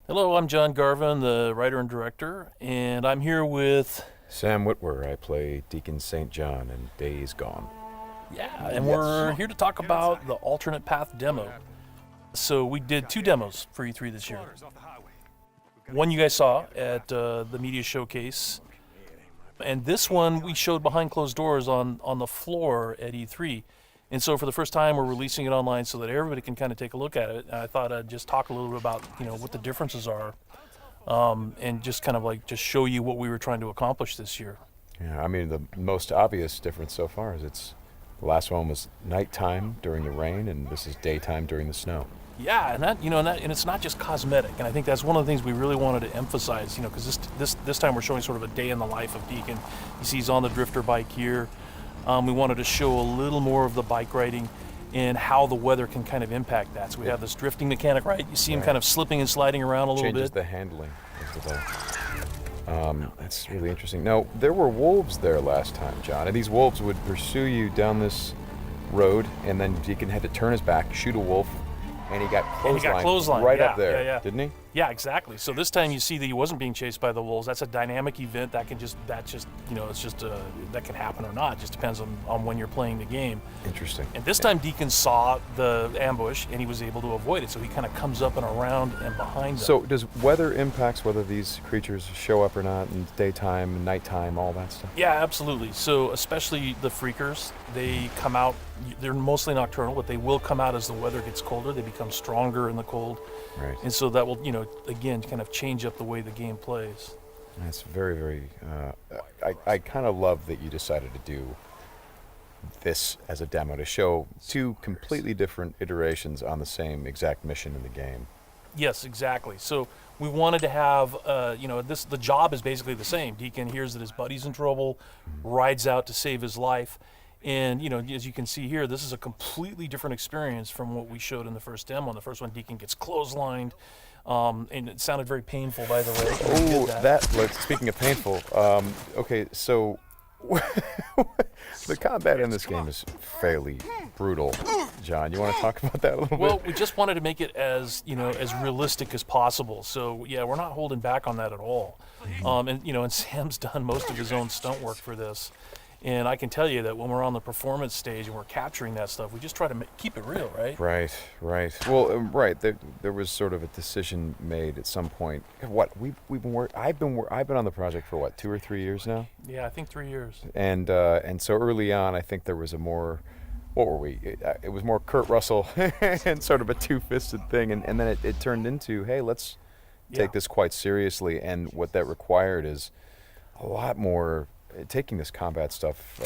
Hello, I'm John Garvin, the writer and director, and I'm here with... Sam Witwer. I play Deacon St. John in Days Gone. Yeah, and we're here to talk about the alternate path demo. So we did 2 demos for E3 this year. One you guys saw at the media showcase, and this one we showed behind closed doors on the floor at E3. And so for the first time, we're releasing it online so that everybody can kind of take a look at it. And I thought I'd just talk a little bit about, what the differences are, and just kind of like just show you what we were trying to accomplish this year. Yeah, I mean, the most obvious difference so far is the last one was nighttime during the rain, and this is daytime during the snow. Yeah, and it's not just cosmetic. And I think that's one of the things we really wanted to emphasize, because this time we're showing sort of a day in the life of Deacon. You see he's on the drifter bike here. We wanted to show a little more of the bike riding and how the weather can kind of impact that. So we have this drifting mechanic, right? You see him kind of slipping and sliding around a little bit. Changes the handling of the bike. That's really interesting. Now, there were wolves there last time, John, and these wolves would pursue you down this road, and then Deacon had to turn his back, shoot a wolf, and he got clotheslined right up there, didn't he? Yeah, exactly. So this time you see that he wasn't being chased by the wolves. That's a dynamic event that can that can happen or not. It just depends on when you're playing the game. Interesting. And this time Deacon saw the ambush and he was able to avoid it. So he kind of comes up and around and behind them. So does weather impacts whether these creatures show up or not in daytime, nighttime, all that stuff? Yeah, absolutely. So especially the freakers, they come out, they're mostly nocturnal, but they will come out as the weather gets colder. They become stronger in the cold. Right. And so that will, again, kind of change up the way the game plays. That's very, very, I kind of love that you decided to do this as a demo to show 2 completely different iterations on the same exact mission in the game. Yes, exactly. So we wanted to have, the job is basically the same. Deacon hears that his buddy's in trouble, rides out to save his life. And, as you can see here, this is a completely different experience from what we showed in the first demo. In the first one, Deacon gets clotheslined, and it sounded very painful, by the way. Oh, speaking of painful, okay, so the combat in this game is fairly brutal. John, you want to talk about that a little bit? Well, we just wanted to make it as, as realistic as possible. So, yeah, we're not holding back on that at all. And Sam's done most of his own stunt work for this. And I can tell you that when we're on the performance stage and we're capturing that stuff, we just try to keep it real, right? Right. Well, right. There was sort of a decision made at some point. I've been on the project for 2 or 3 years now. Yeah, I think 3 years. And so early on, I think there was a more, what were we? It was more Kurt Russell and sort of a two-fisted thing, and then it turned into, hey, let's take this quite seriously. And what that required is a lot more. Taking this combat stuff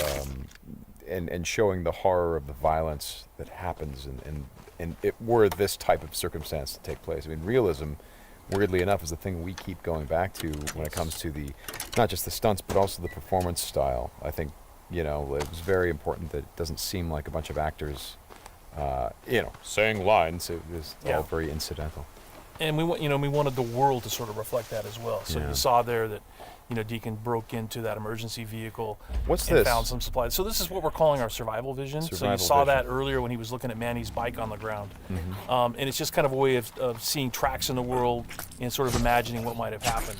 and showing the horror of the violence that happens and it were this type of circumstance to take place. I mean, realism, weirdly enough, is the thing we keep going back to when it comes to not just the stunts, but also the performance style. I think, it was very important that it doesn't seem like a bunch of actors, saying lines. It was all very incidental. And we wanted the world to sort of reflect that as well. So you saw there that, Deacon broke into that emergency vehicle and found some supplies. So this is what we're calling our survival vision. So you saw that earlier when he was looking at Manny's bike on the ground. And it's just kind of a way of seeing tracks in the world and sort of imagining what might have happened.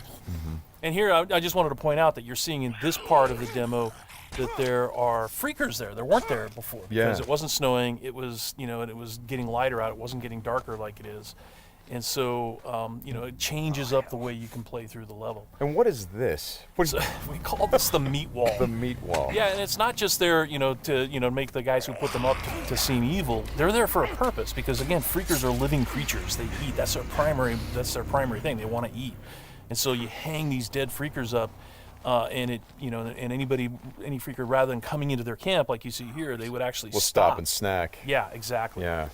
And here I just wanted to point out that you're seeing in this part of the demo that there are freakers there. There weren't there before because it wasn't snowing. It was, and it was getting lighter out. It wasn't getting darker like it is. And so, it changes up the way you can play through the level. And what is this? So we call this the meat wall. The meat wall. Yeah, and it's not just there, to make the guys who put them up to seem evil. They're there for a purpose because, again, freakers are living creatures. They eat. That's their primary thing. They want to eat. And so you hang these dead freakers up, and any freaker, rather than coming into their camp like you see here, they would actually stop and snack. Yeah, exactly. Yeah.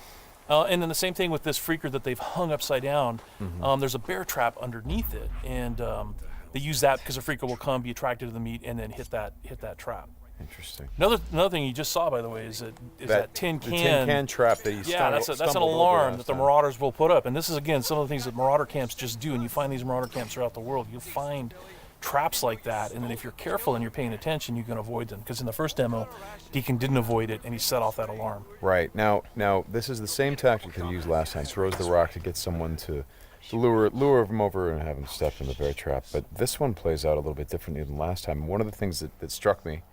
And then the same thing with this freaker that they've hung upside down. There's a bear trap underneath it, and they use that because a freaker will come, be attracted to the meat, and then hit that trap. Interesting. Another thing you just saw, by the way, is that tin can. The tin can trap that you that's an alarm that the marauders will put up. And this is, again, some of the things that marauder camps just do. And you find these marauder camps throughout the world. You'll find traps like that, and then if you're careful and you're paying attention, you can avoid them. Because in the first demo, Deacon didn't avoid it, and he set off that alarm. Right. Now this is the same tactic that he used last time. Throws the rock to get someone to lure him over and have him step in the bear trap. But this one plays out a little bit differently than last time. One of the things that struck me,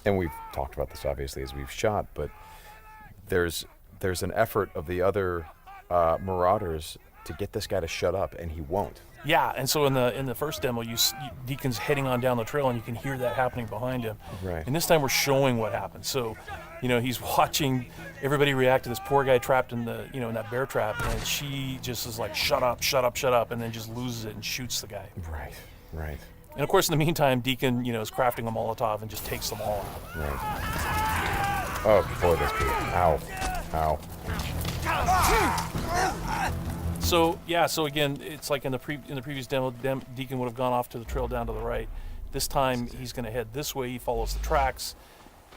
and we've talked about this obviously as we've shot, but there's an effort of the other Marauders to get this guy to shut up, and he won't. Yeah, and so in the first demo, Deacon's heading on down the trail, and you can hear that happening behind him. Right. And this time we're showing what happened. So, he's watching everybody react to this poor guy trapped in the in that bear trap, and she just is like, shut up, shut up, shut up, and then just loses it and shoots the guy. Right. Right. And of course, in the meantime, Deacon is crafting a Molotov and just takes them all out. Right. Oh boy, that's good. Ow. So again, it's like in the previous demo, Deacon would have gone off to the trail down to the right. This time he's going to head this way. He follows the tracks,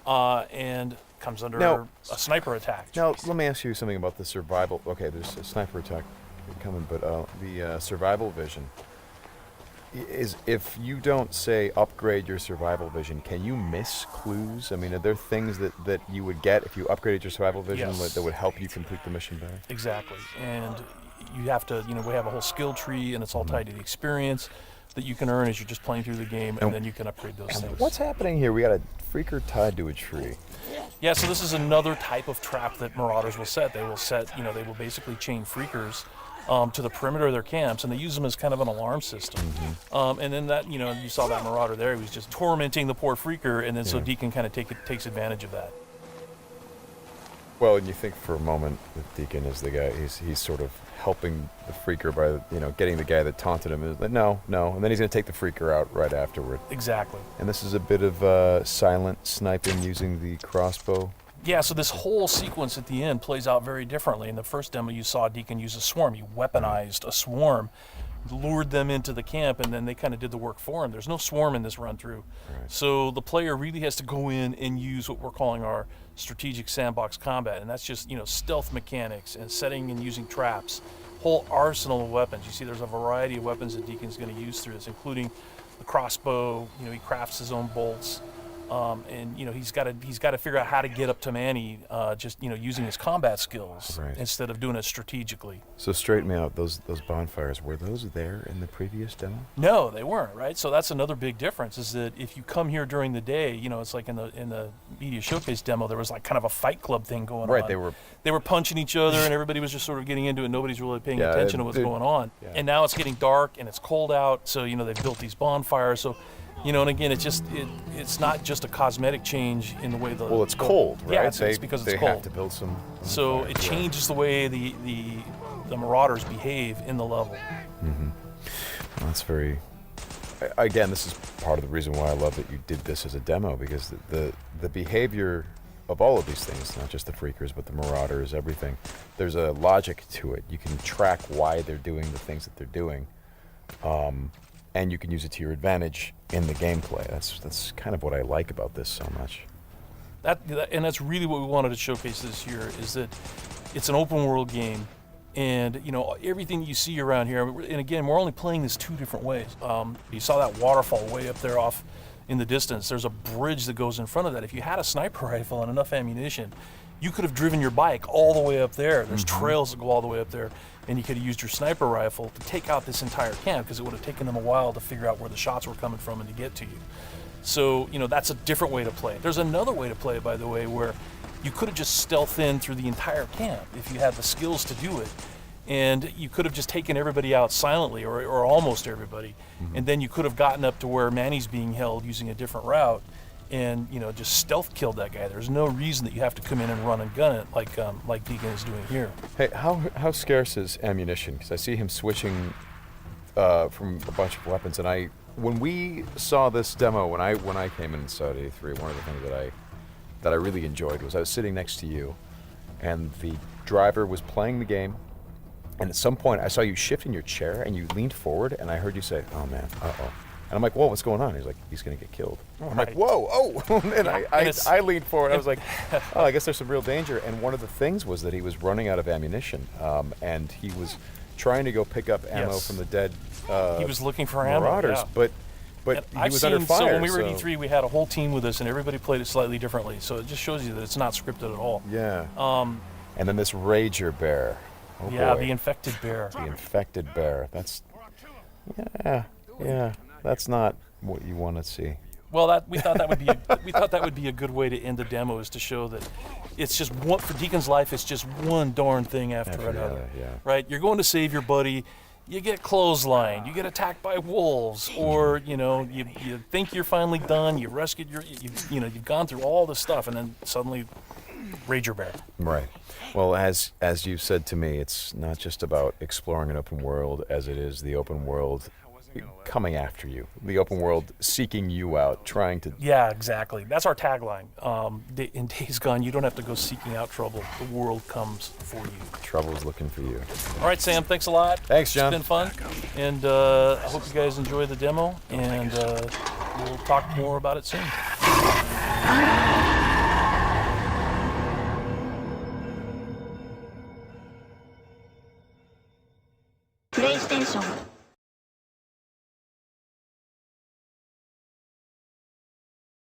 and comes under a sniper attack. Now let me ask you something about the survival. Okay, there's a sniper attack coming, but the survival vision is, if you don't say upgrade your survival vision, can you miss clues? I mean, are there things that you would get if you upgraded your survival vision that would help you complete the mission better? Exactly, and you have to, we have a whole skill tree, and it's all tied to the experience that you can earn as you're just playing through the game, and then you can upgrade those things. What's happening here? We got a freaker tied to a tree. Yeah, so this is another type of trap that Marauders will set. They will they will basically chain freakers to the perimeter of their camps, and they use them as kind of an alarm system. And then that, you saw that Marauder there. He was just tormenting the poor freaker, and then so Deacon kind of takes advantage of that. Well, and you think for a moment that Deacon is the guy, he's sort of helping the freaker by, getting the guy that taunted him. Is like, no, and then he's going to take the freaker out right afterward. Exactly. And this is a bit of silent sniping using the crossbow. Yeah, so this whole sequence at the end plays out very differently. In the first demo, you saw Deacon use a swarm. He weaponized a swarm, lured them into the camp, and then they kind of did the work for him. There's no swarm in this run-through. Right. So the player really has to go in and use what we're calling our strategic sandbox combat, and that's just, stealth mechanics and setting and using traps, whole arsenal of weapons. You see there's a variety of weapons that Deacon's going to use through this, including the crossbow. He crafts his own bolts. And he's got to figure out how to get up to Manny, using his combat skills instead of doing it strategically. So straighten me out. Those bonfires, were those there in the previous demo? No, they weren't. Right. So that's another big difference. Is that if you come here during the day, it's like in the media showcase demo, there was like kind of a fight club thing going on. Right. They were punching each other, and everybody was just sort of getting into it. Nobody's really paying attention to what's going on. Yeah. And now it's getting dark and it's cold out. So they've built these bonfires. So. And again, it's not just a cosmetic change in the way the... Well, it's cold, right? Yeah, it's because it's cold. They have to build some... So it changes the way the Marauders behave in the level. Mm-hmm. Well, that's very... Again, this is part of the reason why I love that you did this as a demo, because the behavior of all of these things, not just the freakers, but the Marauders, everything, there's a logic to it. You can track why they're doing the things that they're doing. And you can use it to your advantage in the gameplay. That's kind of what I like about this so much. And that's really what we wanted to showcase this year, is that it's an open world game, and everything you see around here. And again, we're only playing this two different ways. You saw that waterfall way up there off in the distance. There's a bridge that goes in front of that. If you had a sniper rifle and enough ammunition, you could have driven your bike all the way up there. There's trails that go all the way up there. And you could have used your sniper rifle to take out this entire camp, because it would have taken them a while to figure out where the shots were coming from and to get to you. So, that's a different way to play it. There's another way to play it, by the way, where you could have just stealthed in through the entire camp if you had the skills to do it. And you could have just taken everybody out silently, or almost everybody. And then you could have gotten up to where Manny's being held using a different route, and just stealth killed that guy. There's no reason that you have to come in and run and gun it like Deacon is doing here. Hey, how scarce is ammunition? Because I see him switching from a bunch of weapons, and when we saw this demo, when I came in and saw it at E3, one of the things that I really enjoyed was I was sitting next to you, and the driver was playing the game, and at some point I saw you shift in your chair and you leaned forward, and I heard you say, "Oh man, uh-oh." And I'm like, whoa, what's going on? He's like, he's going to get killed. I'm like, whoa, oh. And I leaned forward. I was like, oh, I guess there's some real danger. And one of the things was that he was running out of ammunition. And he was trying to go pick up ammo from the dead he was looking for Marauders. ammo, But But And he was under fire. So when we were at E3, we had a whole team with us, and everybody played it slightly differently. So it just shows you that it's not scripted at all. Yeah. And then this Rager bear. Oh yeah, boy. the infected bear. The infected bear. That's, yeah. That's not what you want to see. Well, we thought that would be a good way to end the demo, is to show that it's just one, for Deacon's life. It's just one darn thing after another. Yeah. Right? You're going to save your buddy. You get clotheslined, you get attacked by wolves, or you think you're finally done. You rescued you've gone through all this stuff, and then suddenly, Rager Bear. Right. Well, as you said to me, it's not just about exploring an open world, as it is the open world coming after you, the open world seeking you out, trying to. Yeah, exactly. That's our tagline. In Days Gone, you don't have to go seeking out trouble. The world comes for you. Trouble's looking for you. All right, Sam. Thanks a lot. Thanks, John. It's been fun, and I hope you guys enjoy the demo, and we'll talk more about it soon. PlayStation